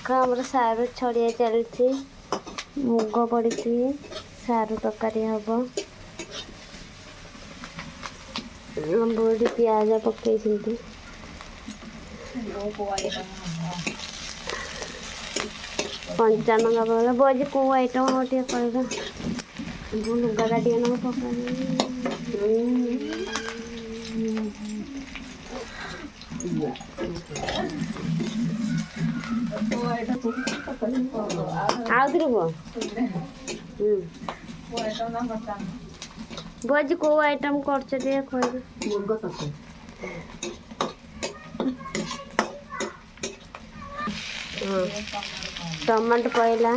ଦେଖ ଆମର ସାରୁ ଛଡ଼ିଆ ଚାଲିଛି, ମୁଗ ପଡ଼ିଛି, ସାରୁ ତରକାରୀ ହବ। ବୋଉଠି ପିଆଜ ପକେଇଛନ୍ତି। ପଞ୍ଚାନନ ବୋଉ ଆଜି କେଉଁ ଆଇଟମ୍ ହବ ଟିକେ କହିବା। ଲୁଗାଟା ଟିକେ ନେବ ଆଉଥରେ କୁହ। ବୋଉ ଆଜି କେଉଁ ଆଇଟମ୍ କରୁଛ ଟିକେ କହିବା। ମୁଗ ତରକାରୀ। ଟମାଟୋ ପଇଲା।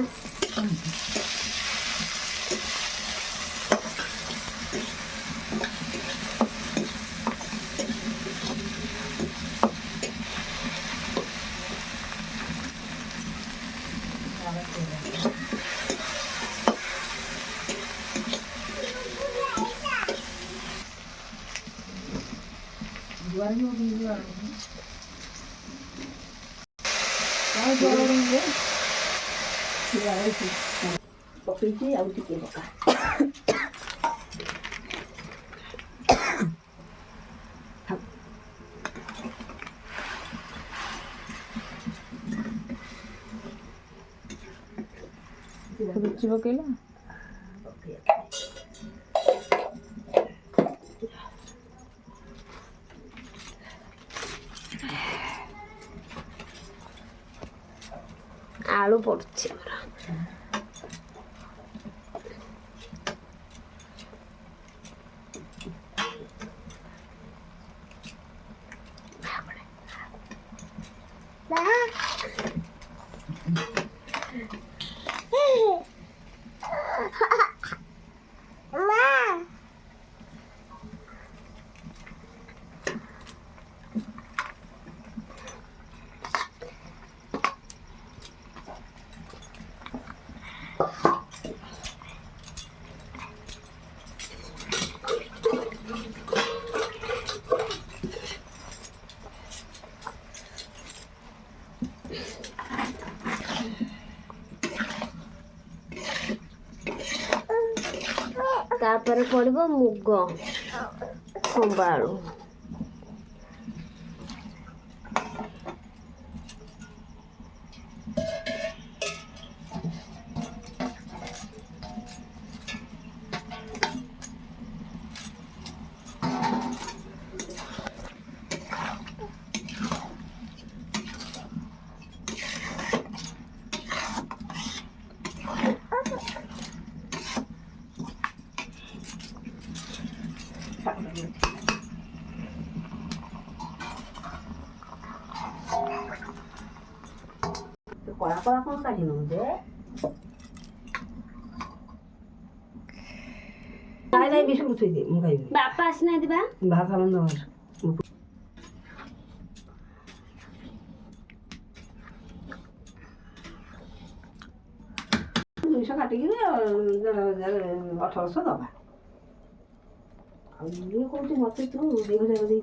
ପକେଇଛି ଆଉ ଟିକେ ପକା। ରୁଚି ପକେଇଲା। ଆଳୁ ପଡୁଛି ଆମର। ତାପରେ ପଡ଼ିବ ମୁଗ, ଖମ୍ବ ଆଳୁ। କଳା କଳା କ'ଣ କାଢ଼ି ନେବୁ ଯେ? ନାଇଁ ନାଇଁ ବିସ୍କୁଟ ଥୋଇଦେ, ମୁଁ ଖାଇବି। ବାପା ଆସିନାହାନ୍ତି ବା। ଭାତ ବନ୍ଦ ଦୁଇଶହ କାଟିକିରି 1800 ଦବା। ଆଉ ଇଏ କହୁଛି ମତେ ତୁ 2000 ଦେଇ।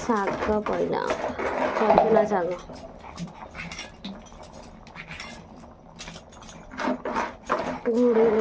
ଶାଗ ପଇଲା, ସଜନା ଶାଗ। ଘୋଡ଼େଇ